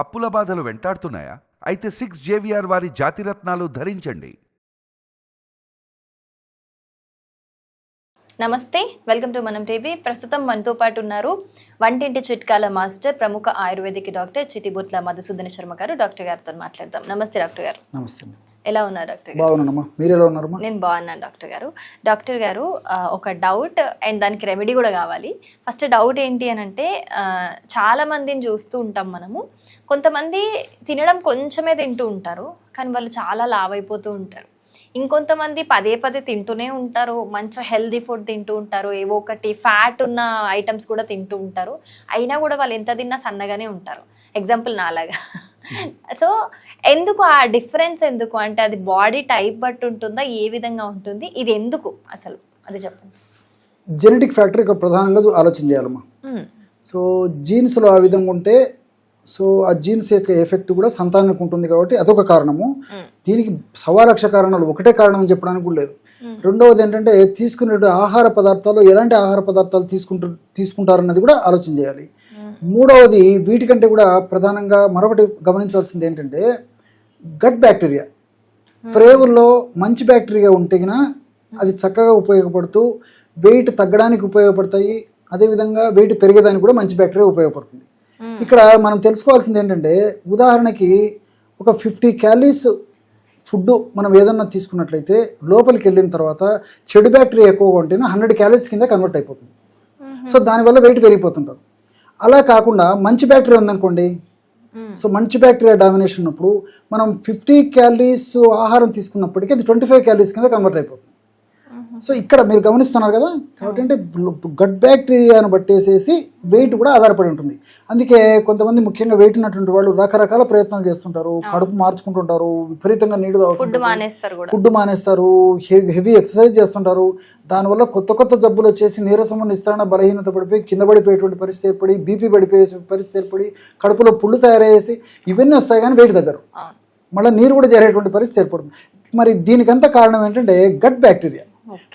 అప్పుల బాధలు వెంటాడుతున్నాయా? అయితే 6 JVR వారి జాతిరత్నాలు ధరించండి. నమస్తే, వెల్కమ్ టు మనం టీవీ. ప్రస్తుతం మనతో పాటు ఉన్నారు వంటింటి చిట్కాల మాస్టర్, ప్రముఖ ఆయుర్వేదిక్ డాక్టర్ చిటిబుట్ల మధుసూదన శర్మ గారు. డాక్టర్ గారితో మాట్లాడదాం. నమస్తే డాక్టర్ గారు. నమస్తే. ఎలా ఉన్నారు డాక్టర్ గారు? బాగున్నానమ్మా, మీరు ఎలా ఉన్నారమ్మా? నేను బాగున్నాను డాక్టర్ గారు. డాక్టర్ గారు, ఒక డౌట్ అండ్ దానికి రెమెడీ కూడా కావాలి. ఫస్ట్ డౌట్ ఏంటి అని అంటే, చాలా మందిని చూస్తూ ఉంటాం మనము. కొంతమంది తినడం కొంచెమే తింటూ ఉంటారు, కానీ వాళ్ళు చాలా లావ్ అయిపోతూ ఉంటారు. ఇంకొంతమంది పదే పదే తింటూనే ఉంటారు, మంచి హెల్దీ ఫుడ్ తింటూ ఉంటారు, ఏవో ఒకటి ఫ్యాట్ ఉన్న ఐటమ్స్ కూడా తింటూ ఉంటారు, అయినా కూడా వాళ్ళు ఎంత తిన్నా సన్నగానే ఉంటారు. ఎగ్జాంపుల్ నాలాగా. సో ఎందుకు ఆ డిఫరెన్స్? ఎందుకు అంటే అది బాడీ టైప్ బట్టి ఉంటుందా, ఏ విధంగా ఉంటుంది, ఇది ఎందుకు అసలు అది చెప్పండి. జెనెటిక్ ఫ్యాక్టర్ ఇక్కడ ప్రధానంగా ఆలోచన చేయాలమ్మా. సో జీన్స్లో ఆ విధంగా ఉంటే, సో ఆ జీన్స్ యొక్క ఎఫెక్ట్ కూడా సంతానానికి ఉంటుంది కాబట్టి అదొక కారణము. దీనికి 1,00,000 కారణాలు, ఒకటే కారణం అని చెప్పడానికి కూడా లేదు. రెండవది ఏంటంటే, తీసుకునే ఆహార పదార్థాలు ఎలాంటి ఆహార పదార్థాలు తీసుకుంటారన్నది కూడా ఆలోచన చేయాలి. మూడవది, వీటికంటే కూడా ప్రధానంగా మరొకటి గమనించాల్సింది ఏంటంటే, గట్ బ్యాక్టీరియా. ప్రేవుల్లో మంచి బ్యాక్టీరియా ఉంటే అది చక్కగా ఉపయోగపడుతూ వెయిట్ తగ్గడానికి ఉపయోగపడతాయి. అదేవిధంగా వెయిట్ పెరిగేదానికి కూడా మంచి బ్యాక్టీరియా ఉపయోగపడుతుంది. ఇక్కడ మనం తెలుసుకోవాల్సింది ఏంటంటే, ఉదాహరణకి ఒక 50 క్యాలరీస్ ఫుడ్ మనం ఏదన్నా తీసుకున్నట్లయితే లోపలికి వెళ్ళిన తర్వాత చెడు బ్యాక్టీరియా ఎక్కువగా ఉంటేనే 100 క్యాలరీస్ కింద కన్వర్ట్ అయిపోతుంది. సో దానివల్ల వెయిట్ పెరిగిపోతుంటారు. అలా కాకుండా మంచి బ్యాక్టీరియా ఉందనుకోండి, సో మంచి బ్యాక్టీరియా డామినేషన్ ఉన్నప్పుడు మనం 50 క్యాలరీస్ ఆహారం తీసుకున్నప్పటికీ అది 25 క్యాలరీస్ కింద కన్వర్ట్ అయిపోతుంది. సో ఇక్కడ మీరు గమనిస్తున్నారు కదా, కాబట్టి అంటే గట్ బ్యాక్టీరియాను బట్టేసేసి వెయిట్ కూడా ఆధారపడి ఉంటుంది. అందుకే కొంతమంది ముఖ్యంగా వెయిట్ ఉన్నటువంటి వాళ్ళు రకరకాల ప్రయత్నాలు చేస్తుంటారు, కడుపు మార్చుకుంటుంటారు, విపరీతంగా నీళ్ళు తాగుతుంటారు, ఫుడ్ మానేస్తారు, హెవీ ఎక్సర్సైజ్ చేస్తుంటారు. దానివల్ల కొత్త కొత్త జబ్బులు వచ్చేసి నీరసము, నిస్తరణ, బలహీనత పడిపోయి కింద పడిపోయేటువంటి పరిస్థితి ఏర్పడి, బీపీ పడిపోయే పరిస్థితి ఏర్పడి, కడుపులో పుళ్ళు తయారయ్యేసి ఇవన్నీ వస్తాయి కానీ వెయిట్ దగ్గర మళ్ళీ నీరు కూడా చేరేటువంటి పరిస్థితి ఏర్పడుతుంది. మరి దీనికంతా కారణం ఏంటంటే గట్ బ్యాక్టీరియా.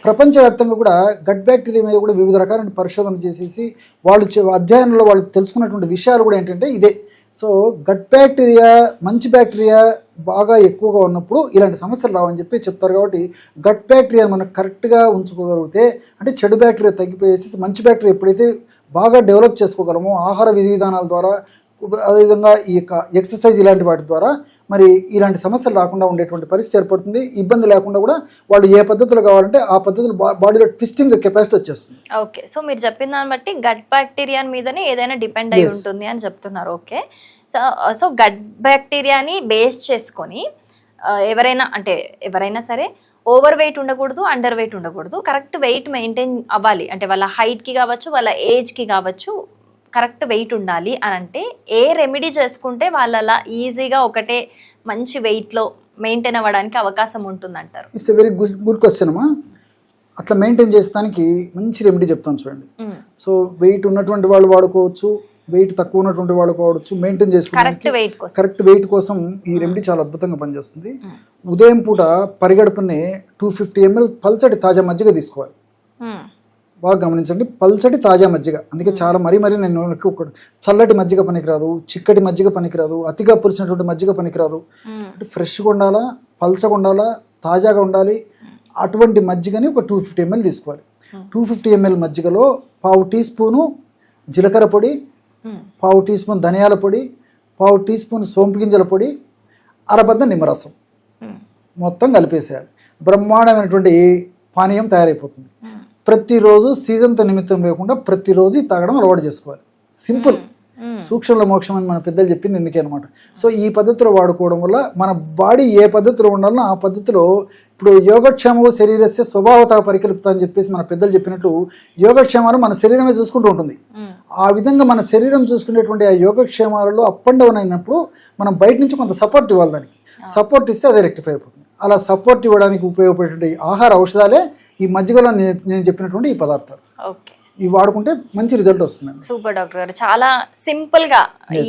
ప్రపంచవ్యాప్తంగా కూడా గట్ బ్యాక్టీరియా మీద కూడా వివిధ రకాల పరిశోధన చేసేసి వాళ్ళు అధ్యయనంలో వాళ్ళు తెలుసుకున్నటువంటి విషయాలు కూడా ఏంటంటే ఇదే. సో గట్ బ్యాక్టీరియా, మంచి బ్యాక్టీరియా బాగా ఎక్కువగా ఉన్నప్పుడు ఇలాంటి సమస్యలు రావని చెప్పి చెప్తారు. కాబట్టి గట్ బ్యాక్టీరియా మనం కరెక్ట్గా ఉంచుకోగలిగితే, అంటే చెడు బ్యాక్టీరియా తగ్గిపోయేసి మంచి బ్యాక్టీరియా ఎప్పుడైతే బాగా డెవలప్ చేసుకోగలమో ఆహార విధి విధానాల ద్వారా, అదేవిధంగా ఈ యొక్క ఎక్సర్సైజ్ ఇలాంటి వాటి ద్వారా మరి ఇలాంటి సమస్యలు రాకుండా ఉండేటువంటి పరిస్థితి ఏర్పడుతుంది. ఇబ్బంది లేకుండా కూడా వాళ్ళు ఏ పద్ధతులు కావాలంటే ఆ పద్ధతులు బాడీలో ట్విస్టింగ్ కెపాసిటీ వచ్చేస్తుంది. ఓకే, సో మీరు చెప్పిన దాన్ని బట్టి గట్ బ్యాక్టీరియా మీదనే ఏదైనా డిపెండ్ అయి ఉంటుంది అని చెప్తున్నారు. ఓకే, సో గట్ బ్యాక్టీరియాని బేస్ చేసుకొని ఎవరైనా సరే ఓవర్ వెయిట్ ఉండకూడదు, అండర్ వెయిట్ ఉండకూడదు, కరెక్ట్ వెయిట్ మెయింటైన్ అవ్వాలి. అంటే వాళ్ళ హైట్కి కావచ్చు, వాళ్ళ ఏజ్కి కావచ్చు, కరెక్ట్ వెయిట్ ఉండాలి అని అంటే ఏ రెమెడీ చేసుకుంటే వాళ్ళ ఈజీగా ఒకటే మంచి వెయిట్లో మెయింటైన్ అవ్వడానికి అవకాశం ఉంటుందంటారు? It's a very good question అమ్మా. అట్లా మెయింటైన్ చేస్తానికి మంచి రెమెడీ చెప్తాను చూడండి. సో వెయిట్ ఉన్నటువంటి వాళ్ళు వాడుకోవచ్చు, వెయిట్ తక్కువ ఉన్నటువంటి వాళ్ళు వాడవచ్చు. మెయింటైన్ చేసుకోవడానికి కరెక్ట్ వెయిట్ కోసం ఈ రెమెడీ చాలా అద్భుతంగా పనిచేస్తుంది. ఉదయం పూట పరిగడుపునే 250 ml పల్చటి తాజా మజ్జిగ తీసుకోవాలి. బాగా గమనించండి, పల్చటి తాజా మజ్జిగ. అందుకే చాలా మరీ నేను చల్లటి మజ్జిగ పనికిరాదు, చిక్కటి మజ్జిగ పనికిరాదు, అతిగా పులిసినటువంటి మజ్జిగ పనికిరాదు. అంటే ఫ్రెష్గా ఉండాలా, పల్చగా ఉండాలా, తాజాగా ఉండాలి. అటువంటి మజ్జిగని ఒక 250 ml తీసుకోవాలి. 250 ml మజ్జిగలో 1/2 టీ స్పూను జీలకర్ర పొడి, 1/2 టీ స్పూన్ ధనియాల పొడి, 1/2 టీ స్పూన్ సోంపు గింజల పొడి, అరబద్ద నిమ్మరసం మొత్తం కలిపేసేయాలి. బ్రహ్మాండమైనటువంటి పానీయం తయారైపోతుంది. ప్రతిరోజు సీజన్తో నిమిత్తం లేకుండా ప్రతిరోజు తాగడం అలవాటు చేసుకోవాలి. సింపుల్, సూక్ష్మంలో మోక్షం అని మన పెద్దలు చెప్పింది ఎందుకే అనమాట. సో ఈ పద్ధతిలో వాడుకోవడం వల్ల మన బాడీ ఏ పద్ధతిలో ఉండాలో ఆ పద్ధతిలో, ఇప్పుడు యోగక్షేమము శరీరస్య స్వభావత పరికల్పిత అని చెప్పేసి మన పెద్దలు చెప్పినట్లు యోగక్షేమాలు మన శరీరమే చూసుకుంటూ ఉంటుంది. ఆ విధంగా మన శరీరం చూసుకునేటువంటి ఆ యోగక్షేమాలలో అప్ అండ్ డౌన్ అయినప్పుడు మనం బయట నుంచి కొంత సపోర్ట్ ఇవ్వాలి. దానికి సపోర్ట్ ఇస్తే అదే రెక్టిఫై అయిపోతుంది. అలా సపోర్ట్ ఇవ్వడానికి ఉపయోగపడేటువంటి ఆహార ఔషధాలే ఈ మధ్యలో నేను చెప్పినటువంటి ఈ పదార్థాలు. ఇవి వాడుకుంటే మంచి రిజల్ట్ వస్తుందండి. సూపర్ డాక్టర్ గారు, చాలా సింపుల్ గా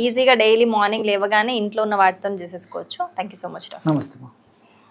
ఈజీగా డైలీ మార్నింగ్ లేవగానే ఇంట్లో ఉన్న వాటితో చేసేసుకోవచ్చు. Thank you so much doctor. నమస్తే.